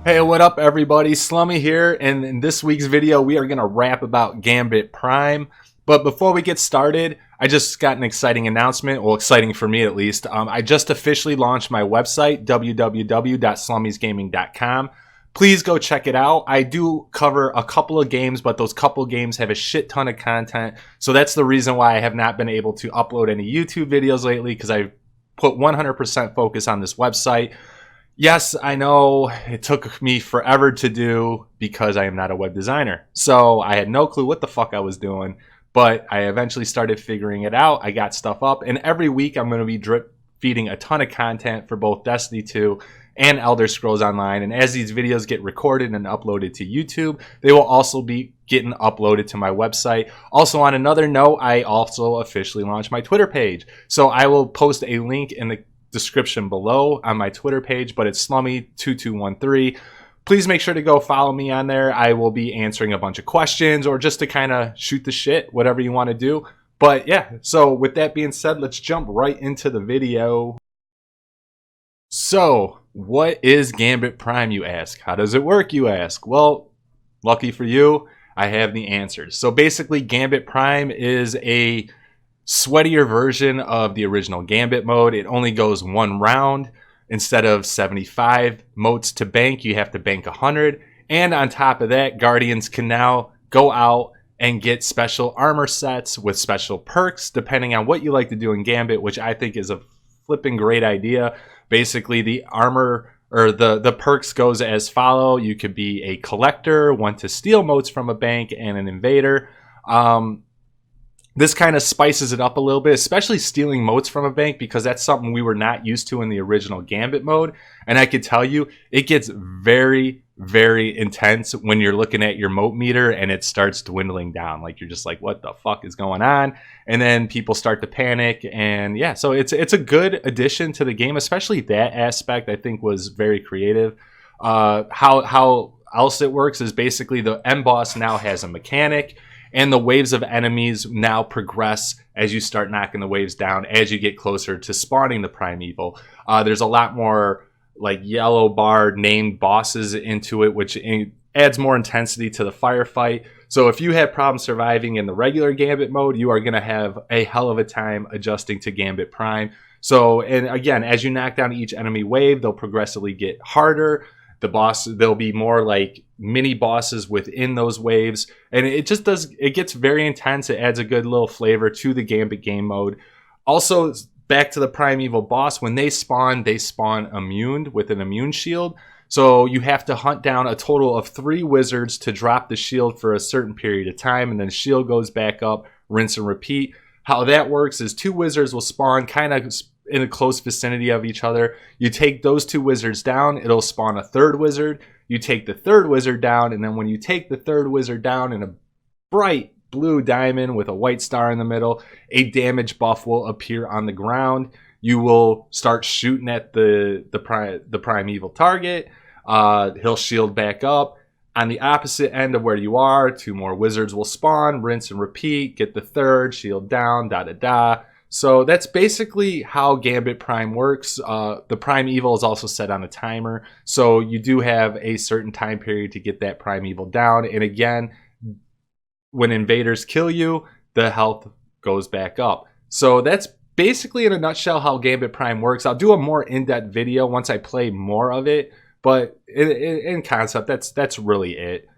Hey, what up everybody? Slummy here, and in this week's video we are going to rap about Gambit Prime. But before we get started, I just got an exciting announcement, well, exciting for me at least. I just officially launched my website, www.slummiesgaming.com. Please go check it out. I do cover a couple of games, but those couple of games have a shit ton of content. So that's the reason why I have not been able to upload any YouTube videos lately, because I put 100% focus on this website. Yes, I know it took me forever to do because I am not a web designer. So I had no clue what the fuck I was doing, but I eventually started figuring it out. I got stuff up, and every week I'm going to be drip feeding a ton of content for both Destiny 2 and Elder Scrolls Online. And as these videos get recorded and uploaded to YouTube, they will also be getting uploaded to my website. Also, on another note, I also officially launched my Twitter page. So I will post a link in the description below on my Twitter page, but it's Slummy2213. Please make sure to go follow me on there. I will be answering a bunch of questions or just to kind of shoot the shit, whatever you want to do. But yeah, so with that being said, let's jump right into the video. So, what is Gambit Prime, you ask? How does it work, you ask? Well, lucky for you, I have the answers. So basically, Gambit Prime is a sweatier version of the original Gambit mode. It only goes one round. Instead of 75 motes to bank, you have to bank 100. And on top of that, Guardians can now go out and get special armor sets with special perks, depending on what you like to do in Gambit, which I think is a flipping great idea. Basically, the armor or the perks goes as follow. You could be a collector, one to steal motes from a bank, and an invader. This kind of spices it up a little bit, especially stealing motes from a bank, because that's something we were not used to in the original Gambit mode. And I could tell you, it gets very, very intense when you're looking at your mote meter and it starts dwindling down. Like, you're just like, what the fuck is going on? And then people start to panic. And yeah, so it's a good addition to the game, especially that aspect I think was very creative. How else it works is basically the end boss now has a mechanic, and the waves of enemies now progress as you start knocking the waves down as you get closer to spawning the primeval. There's a lot more like yellow bar named bosses into it, which adds more intensity to the firefight. So if you have problems surviving in the regular Gambit mode, you are going to have a hell of a time adjusting to Gambit Prime. So, and again, as you knock down each enemy wave, they'll progressively get harder. There'll be more like mini bosses within those waves, and it gets very intense. It adds a good little flavor to the Gambit game mode. Also, back to the primeval boss, when they spawn immune with an immune shield. So you have to hunt down a total of 3 wizards to drop the shield for a certain period of time, and then shield goes back up, rinse and repeat. How that works is 2 wizards will spawn kind of in a close vicinity of each other. You take those 2 wizards down, it'll spawn a 3rd wizard. You take the 3rd wizard down, and then when you take the 3rd wizard down in a bright blue diamond with a white star in the middle, a damage buff will appear on the ground. You will start shooting at the primeval target. He'll shield back up. On the opposite end of where you are, 2 more wizards will spawn, rinse and repeat, get the 3rd, shield down, da-da-da. So that's basically how Gambit Prime works. The primeval is also set on a timer, so you do have a certain time period to get that primeval down. And again, when invaders kill you, the health goes back up. So that's basically in a nutshell how Gambit Prime works. I'll do a more in-depth video once I play more of it, but in concept, that's really it.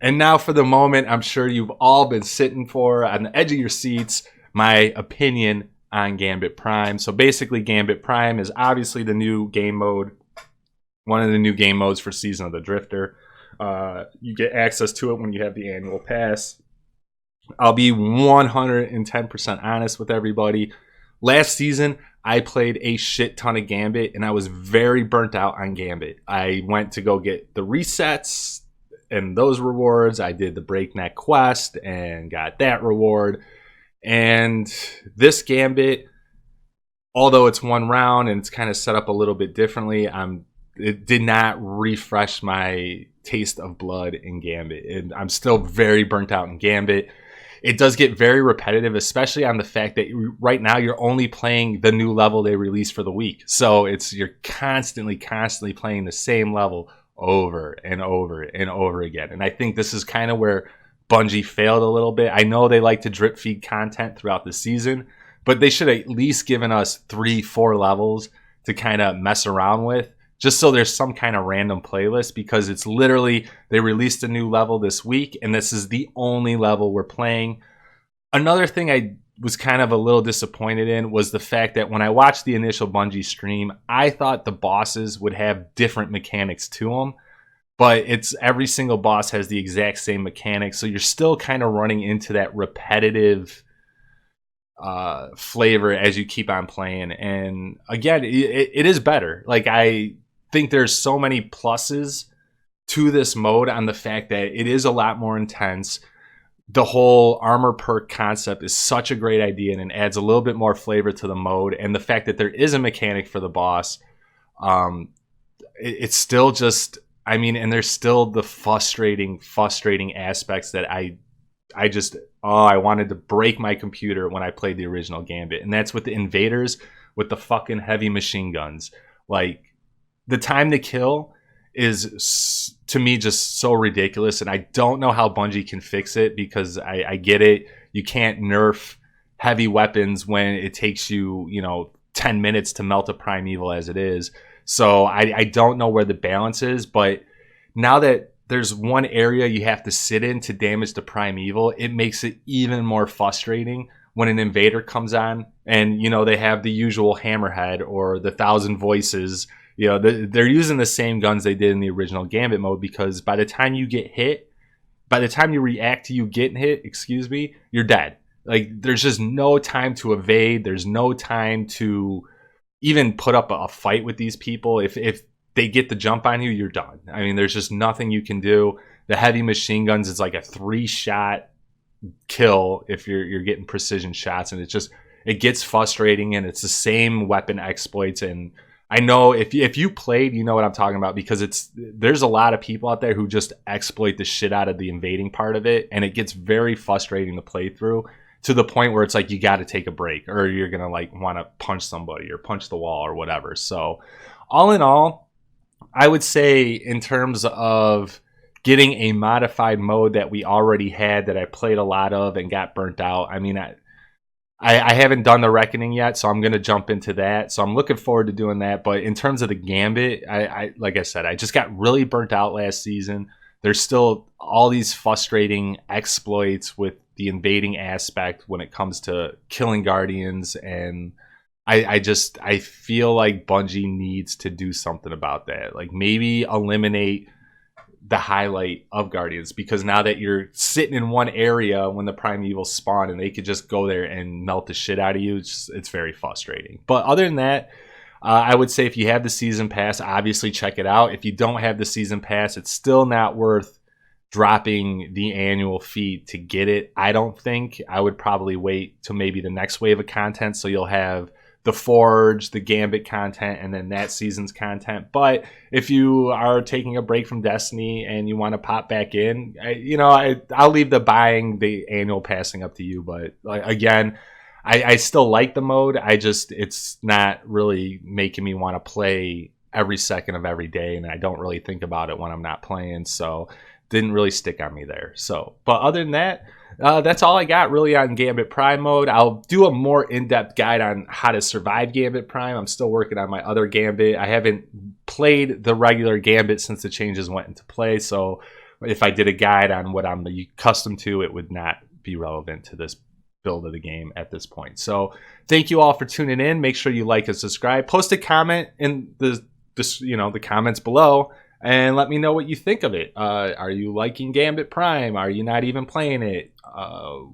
And now for the moment I'm sure you've all been sitting for on the edge of your seats, my opinion on Gambit Prime. So basically, Gambit Prime is obviously the new game mode, one of the new game modes for Season of the Drifter. You get access to it when you have the annual pass. I'll be 110% honest with everybody. Last season, I played a shit ton of Gambit, and I was very burnt out on Gambit. I went to go get the resets and those rewards. I did the Breakneck quest and got that reward. And this Gambit, although it's one round and it's kind of set up a little bit differently, it did not refresh my taste of blood in Gambit. And I'm still very burnt out in Gambit. It does get very repetitive, especially on the fact that right now you're only playing the new level they released for the week. So you're constantly playing the same level over and over and over again. And I think this is kind of where Bungie failed a little bit. I know they like to drip feed content throughout the season, but they should have at least given us 3-4 levels to kind of mess around with, just so there's some kind of random playlist, because it's literally, they released a new level this week and this is the only level we're playing. Another thing I was kind of a little disappointed in was the fact that when I watched the initial Bungie stream, I thought the bosses would have different mechanics to them, but it's every single boss has the exact same mechanics, so you're still kind of running into that repetitive flavor as you keep on playing. And again, it is better. Like, I think there's so many pluses to this mode on the fact that it is a lot more intense. The whole armor perk concept is such a great idea, and it adds a little bit more flavor to the mode. And the fact that there is a mechanic for the boss, it's still just, I mean, and there's still the frustrating aspects that I wanted to break my computer when I played the original Gambit. And that's with the invaders with the fucking heavy machine guns. Like, the time to kill is, to me, just so ridiculous. And I don't know how Bungie can fix it, because I get it. You can't nerf heavy weapons when it takes you, 10 minutes to melt a primeval as it is. So I don't know where the balance is. But now that there's one area you have to sit in to damage the primeval, it makes it even more frustrating when an invader comes on and, they have the usual hammerhead or the 1,000 voices. They're using the same guns they did in the original Gambit mode, because by the time you get hit, by the time you react to you getting hit, you're dead. Like, there's just no time to evade. There's no time to even put up a fight with these people. If they get the jump on you, you're done. I mean, there's just nothing you can do. The heavy machine guns is like a 3-shot kill if you're getting precision shots, and it gets frustrating, and it's the same weapon exploits. And I know if you played, you know what I'm talking about, because there's a lot of people out there who just exploit the shit out of the invading part of it, and it gets very frustrating to play through, to the point where it's like you got to take a break, or you're gonna like want to punch somebody or punch the wall or whatever. So all in all, I would say, in terms of getting a modified mode that we already had, that I played a lot of and got burnt out, I mean, I haven't done the Reckoning yet, so I'm going to jump into that. So I'm looking forward to doing that. But in terms of the Gambit, I like I said, I just got really burnt out last season. There's still all these frustrating exploits with the invading aspect when it comes to killing Guardians, and I feel like Bungie needs to do something about that. Like, maybe eliminate the highlight of Guardians, because now that you're sitting in one area when the primeval spawn and they could just go there and melt the shit out of you, it's very frustrating. But other than that, I would say if you have the season pass, obviously check it out. If you don't have the season pass, it's still not worth dropping the annual fee to get it. I don't think. I would probably wait till maybe the next wave of content, so you'll have the Forge, the Gambit content, and then that season's content. But if you are taking a break from Destiny and you want to pop back in, I'll leave the buying the annual passing up to you. But again, I still like the mode. It's not really making me want to play every second of every day, and I don't really think about it when I'm not playing. So didn't really stick on me there. So, but other than that, that's all I got really on Gambit Prime mode. I'll do a more in-depth guide on how to survive Gambit Prime. I'm still working on my other Gambit. I haven't played the regular Gambit since the changes went into play, so if I did a guide on what I'm accustomed to, it would not be relevant to this build of the game at this point. So thank you all for tuning in. Make sure you like and subscribe. Post a comment in the comments below, and let me know what you think of it. Are you liking Gambit Prime? Are you not even playing it?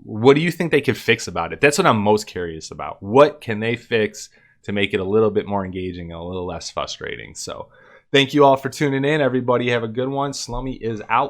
What do you think they could fix about it? That's what I'm most curious about. What can they fix to make it a little bit more engaging and a little less frustrating? So thank you all for tuning in. Everybody have a good one. Slummy is out.